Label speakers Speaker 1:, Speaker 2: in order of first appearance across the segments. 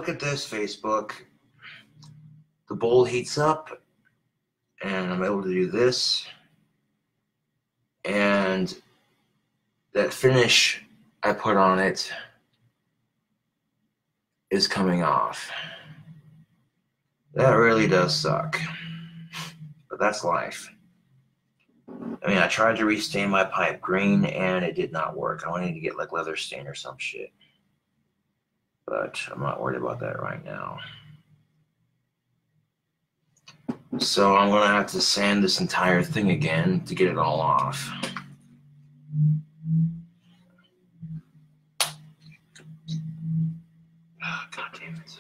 Speaker 1: look at this, Facebook. The bowl heats up, and I'm able to do this. And that finish I put on it is coming off. That really does suck. But that's life. I mean, I tried to restain my pipe green, and it did not work. I wanted to get like leather stain or some shit. But I'm not worried about that right now. So I'm going to have to sand this entire thing again to get it all off. Oh, God damn it.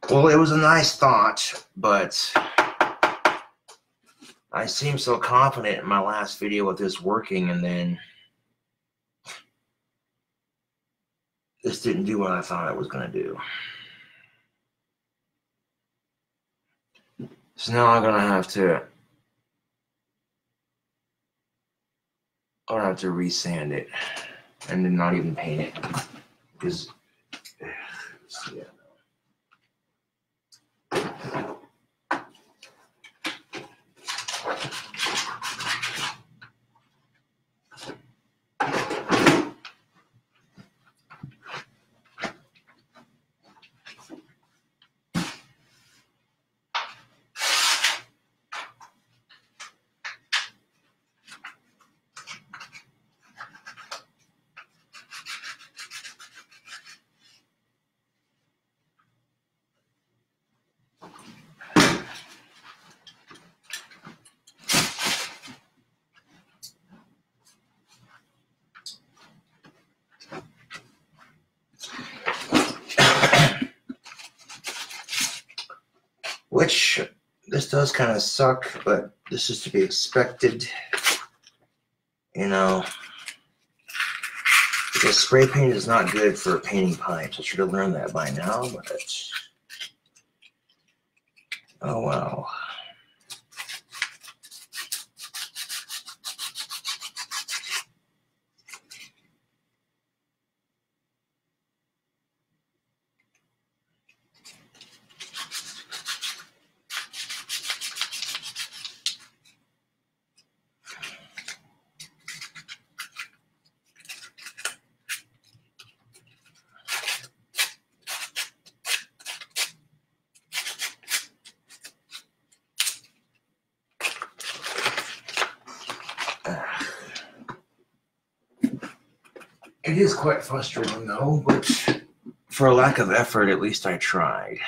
Speaker 1: Well, it was a nice thought, but I seemed so confident in my last video with this working, and then this didn't do what I thought it was going to do. So now I'm going to have to resand it and then not even paint it. Because, yeah. Which, this does kind of suck, but this is to be expected, you know, because spray paint is not good for painting pipes. I should have learned that by now, but oh well. It is quite frustrating though, but for a lack of effort, at least I tried.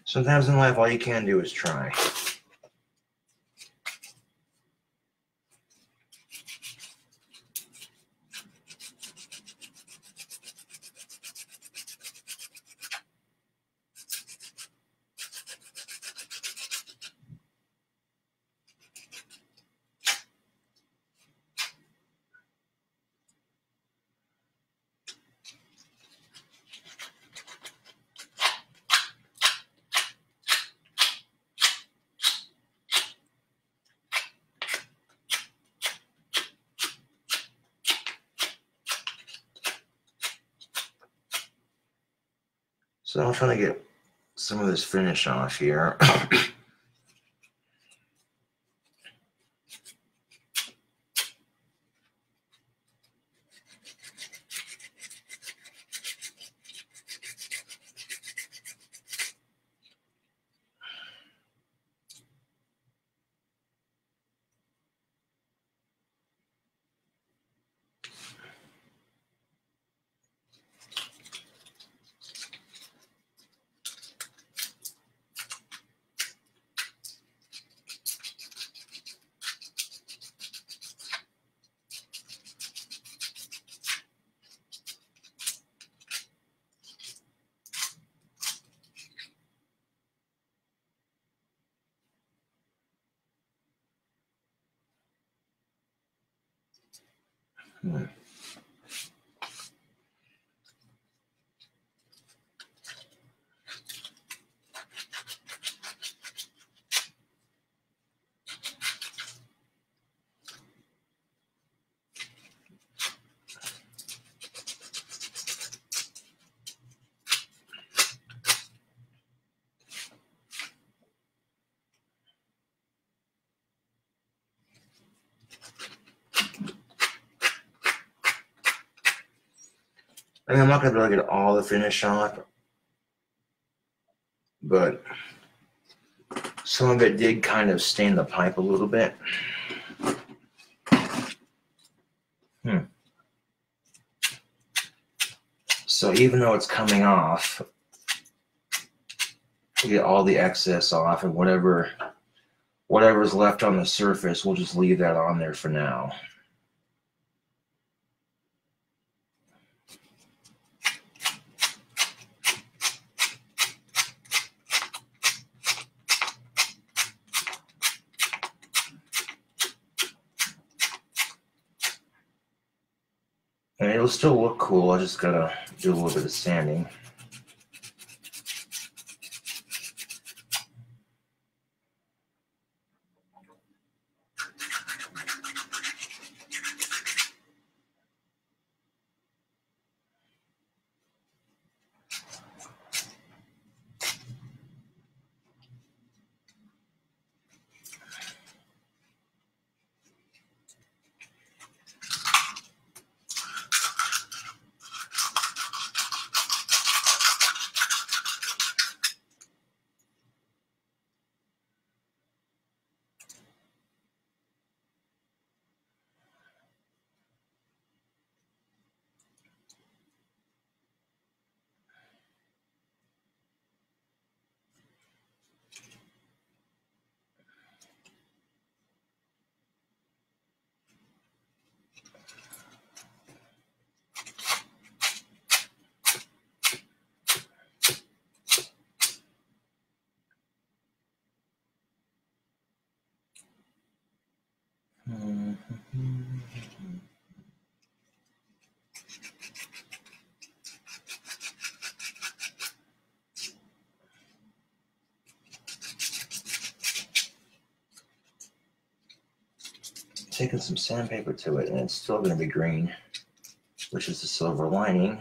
Speaker 1: Sometimes in life, all you can do is try. So I'm trying to get some of this finish off here. I mean, I'm not going to be able to get all the finish off, but some of it did kind of stain the pipe a little bit. So even though it's coming off, we'll get all the excess off, and whatever's left on the surface, we'll just leave that on there for now. And it'll still look cool. I just gotta do a little bit of sanding. Taking some sandpaper to it, and it's still going to be green, which is the silver lining.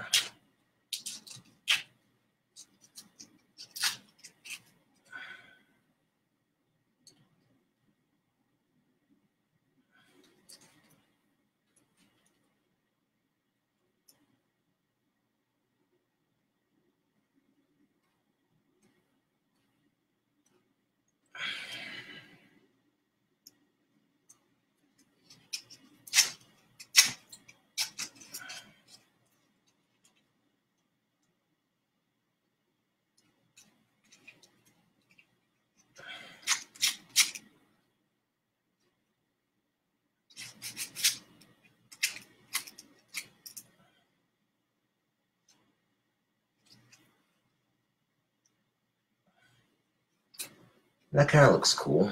Speaker 1: That kind of looks cool.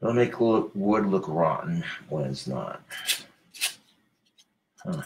Speaker 1: It'll make wood look rotten when it's not. Huh.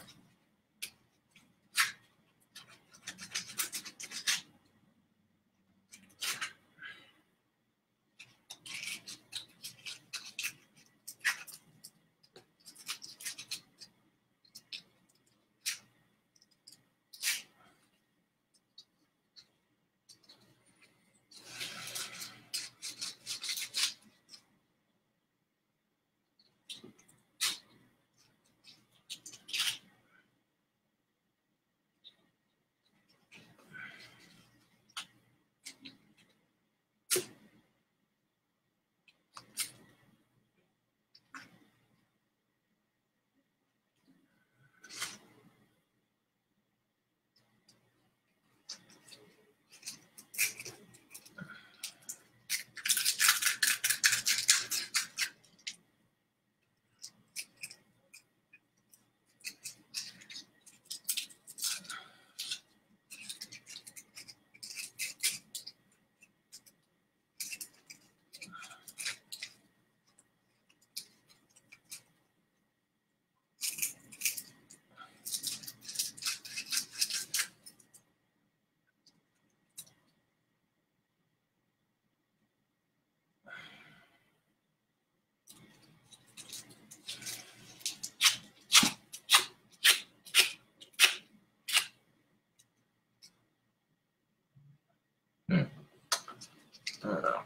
Speaker 1: I don't know.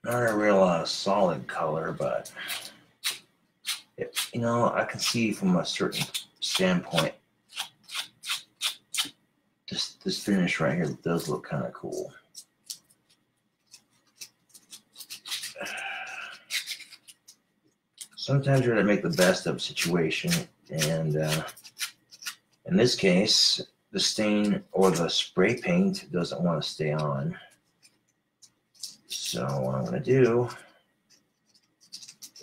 Speaker 1: Not a real solid color, but you know, I can see from a certain standpoint, this finish right here does look kind of cool. Sometimes you're going to make the best of a situation, and in this case, the stain or the spray paint doesn't want to stay on. So what I'm going to do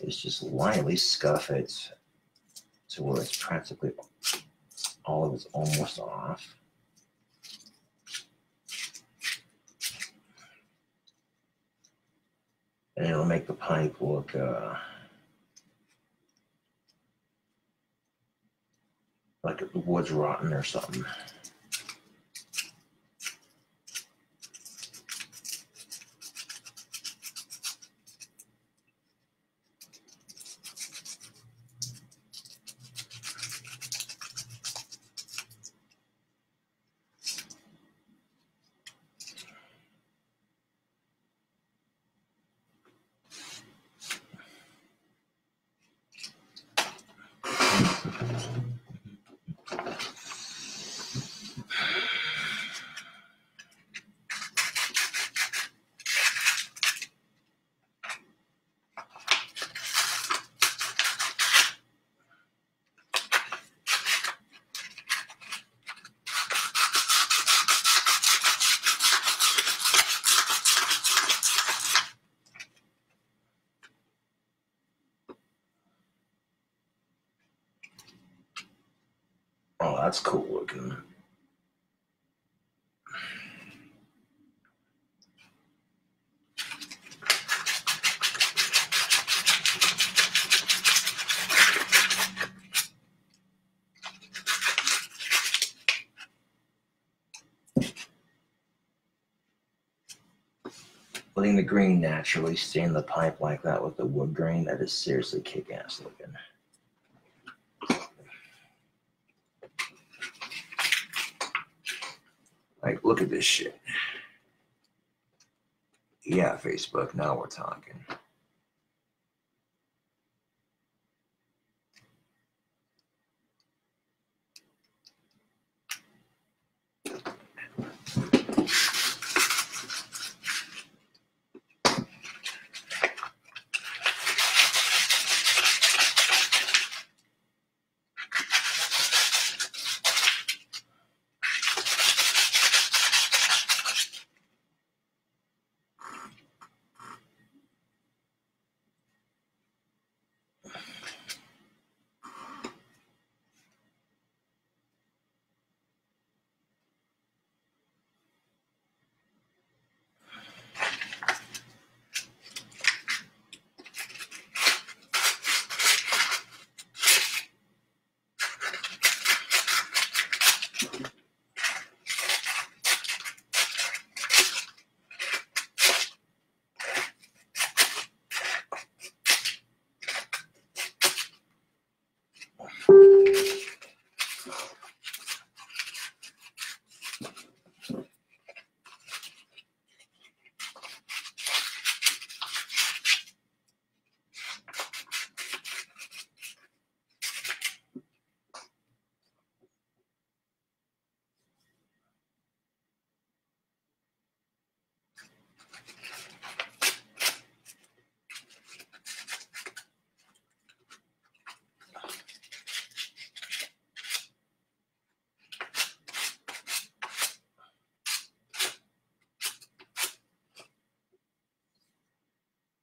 Speaker 1: is just lightly scuff it to where it's practically all of it's almost off. And it'll make the pipe look like the wood's rotten or something. Oh, that's cool looking. Letting the green naturally stain the pipe like that with the wood grain, that is seriously kick-ass looking. Like, look at this shit. Yeah, Facebook, now we're talking.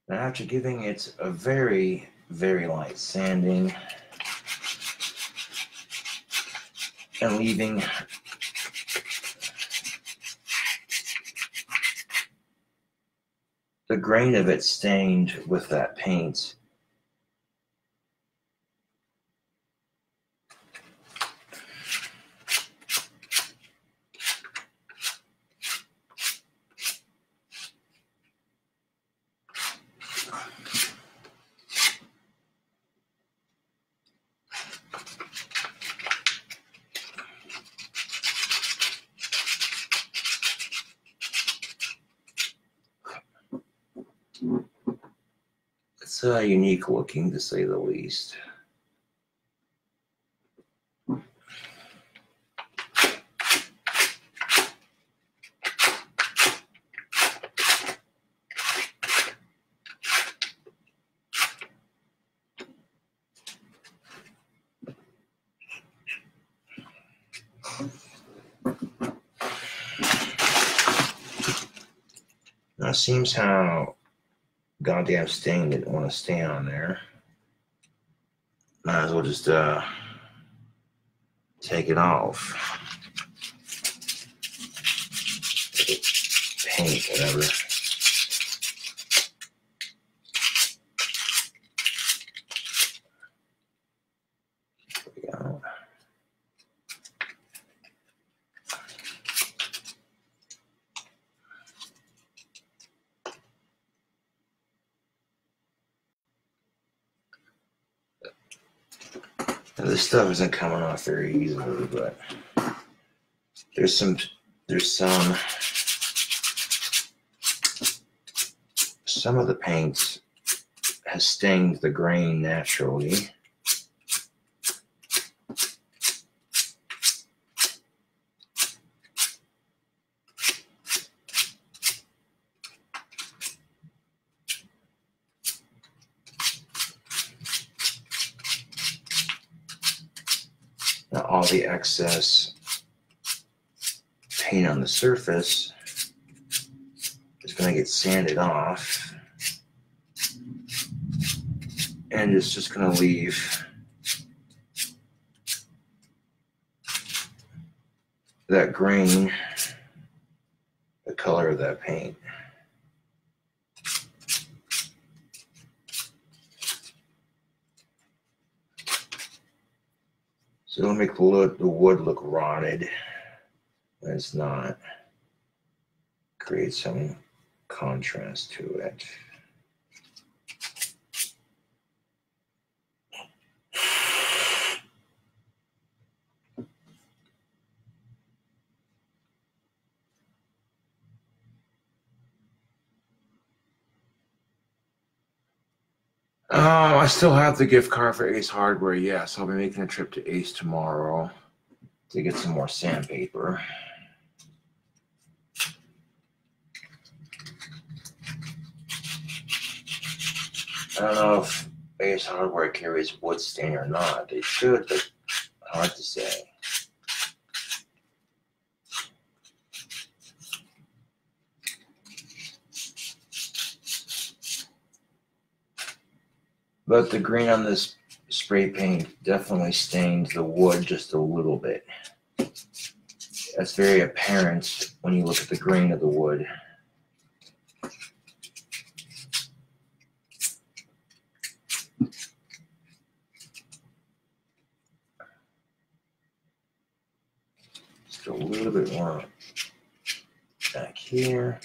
Speaker 1: Now, after giving it a very, very light sanding and leaving the grain of it stained with that paint, It's unique looking, to say the least. Now, it seems how goddamn stain didn't want to stay on there. Might as well just take it off. Paint, whatever. There we go. Now, this stuff isn't coming off very easily, but there's some of the paint has stained the grain naturally. Now, all the excess paint on the surface is going to get sanded off, and it's just going to leave that grain, the color of that paint. So it'll make the wood look rotted when it's not. Create some contrast to it. I still have the gift card for Ace Hardware. Yes, I'll be making a trip to Ace tomorrow to get some more sandpaper. I don't know if Ace Hardware carries wood stain or not. They should, but hard to say. But the green on this spray paint definitely stained the wood just a little bit. That's very apparent when you look at the grain of the wood. Just a little bit more back here.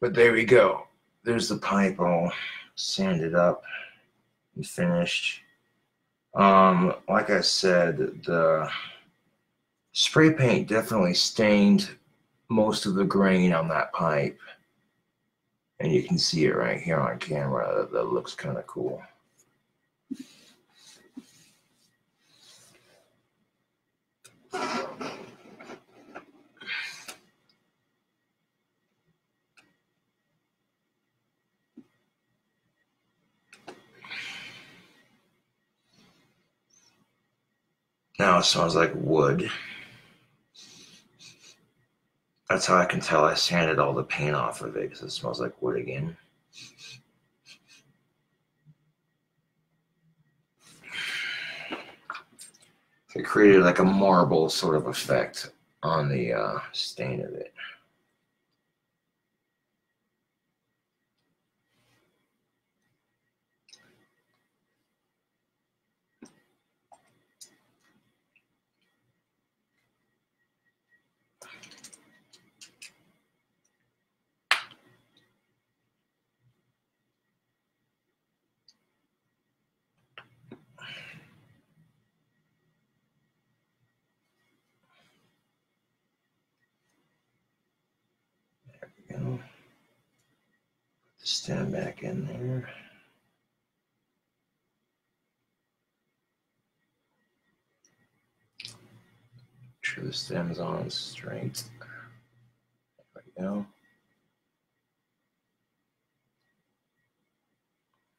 Speaker 1: But there we go. There's the pipe all sanded up and finished. Like I said, the spray paint definitely stained most of the grain on that pipe. And you can see it right here on camera. That looks kind of cool. Now it smells like wood. That's how I can tell I sanded all the paint off of it, because it smells like wood again. It created like a marble sort of effect on the stain of it. There we go. Put the stem back in there. Make sure the stem's on straight. There we go.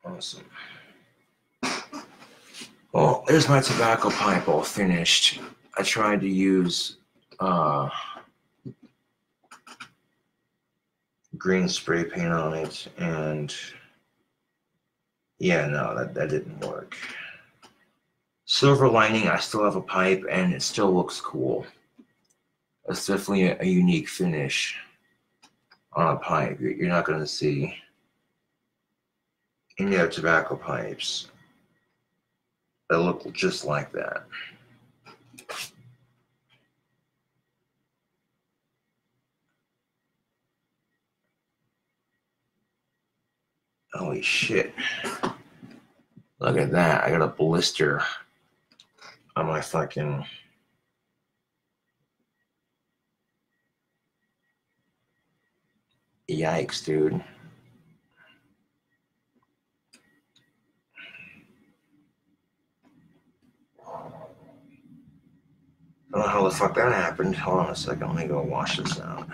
Speaker 1: Awesome. Well, there's my tobacco pipe all finished. I tried to use green spray paint on it, and yeah, no, that didn't work. Silver lining, I still have a pipe, and it still looks cool. It's definitely a unique finish on a pipe. You're not going to see any other tobacco pipes that look just like that. Holy shit. Look at that. I got a blister on my fucking... Yikes, dude. I don't know how the fuck that happened. Hold on a second. Let me go wash this out.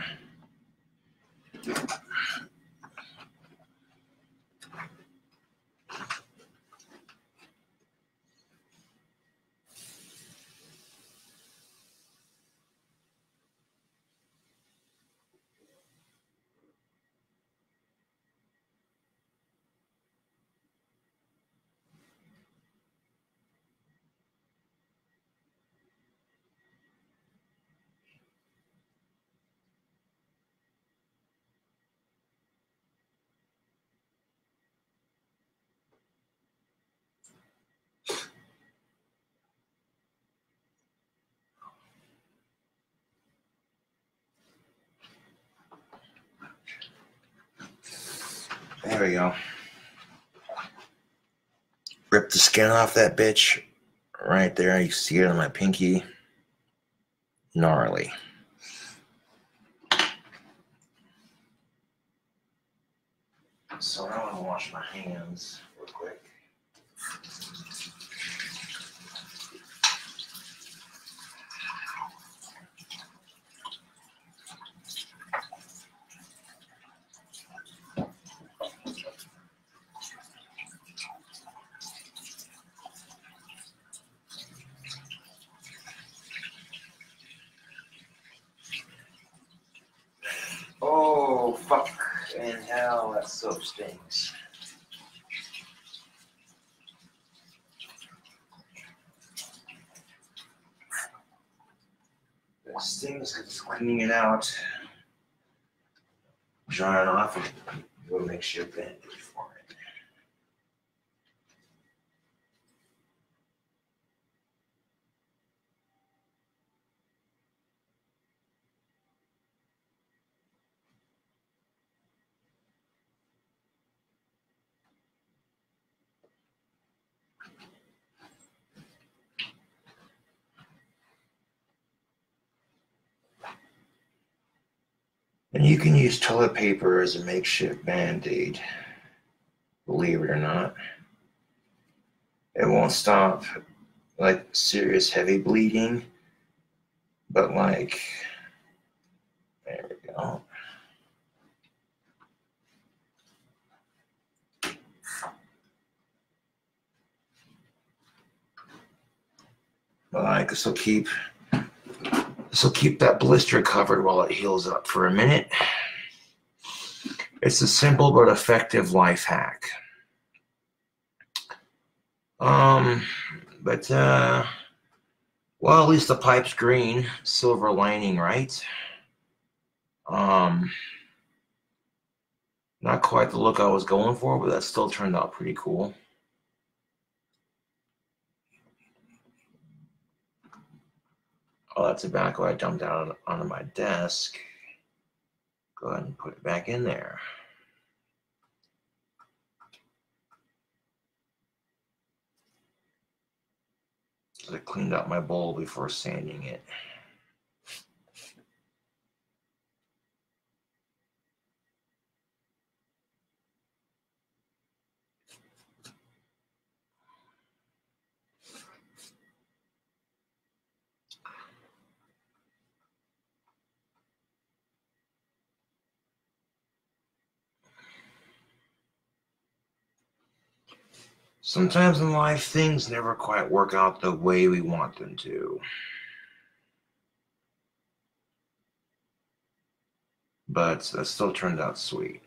Speaker 1: There we go. Rip the skin off that bitch. Right there. You see it on my pinky. Gnarly. So now I'm going to wash my hands real quick. Oh, fuck. And hell, that soap stings. It stings because it's cleaning it out. Drying off and go make sure bandage for it. And you can use toilet paper as a makeshift band-aid, believe it or not. It won't stop like serious heavy bleeding, but like, there we go. But like, this will keep that blister covered while it heals up for a minute. It's a simple but effective life hack. Well, at least the pipe's green, silver lining, right? Not quite the look I was going for, but that still turned out pretty cool. All that tobacco I dumped out onto my desk. Go ahead and put it back in there. So I cleaned out my bowl before sanding it. Sometimes in life, things never quite work out the way we want them to. But that still turned out sweet.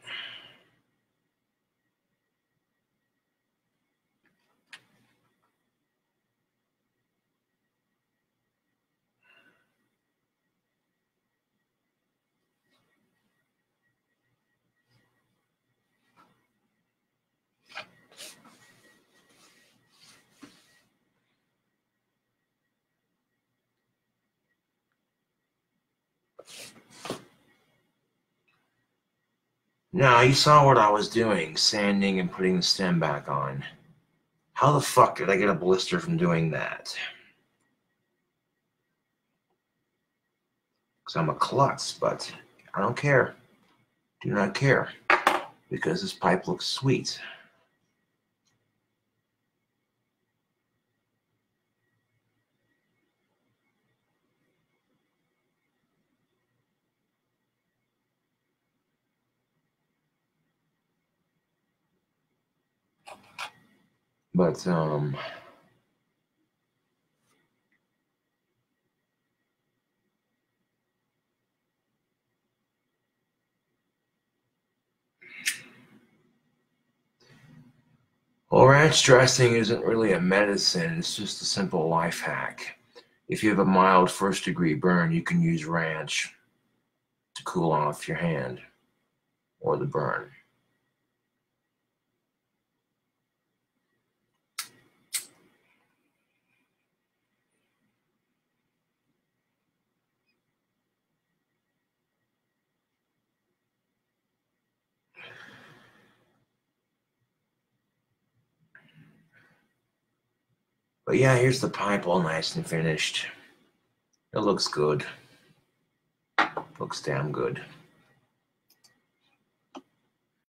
Speaker 1: Now, you saw what I was doing, sanding and putting the stem back on. How the fuck did I get a blister from doing that? Because I'm a klutz, but I don't care. Do not care. Because this pipe looks sweet. But, well, ranch dressing isn't really a medicine, it's just a simple life hack. If you have a mild first-degree burn, you can use ranch to cool off your hand or the burn. But yeah, here's the pipe all nice and finished. It looks good. Looks damn good.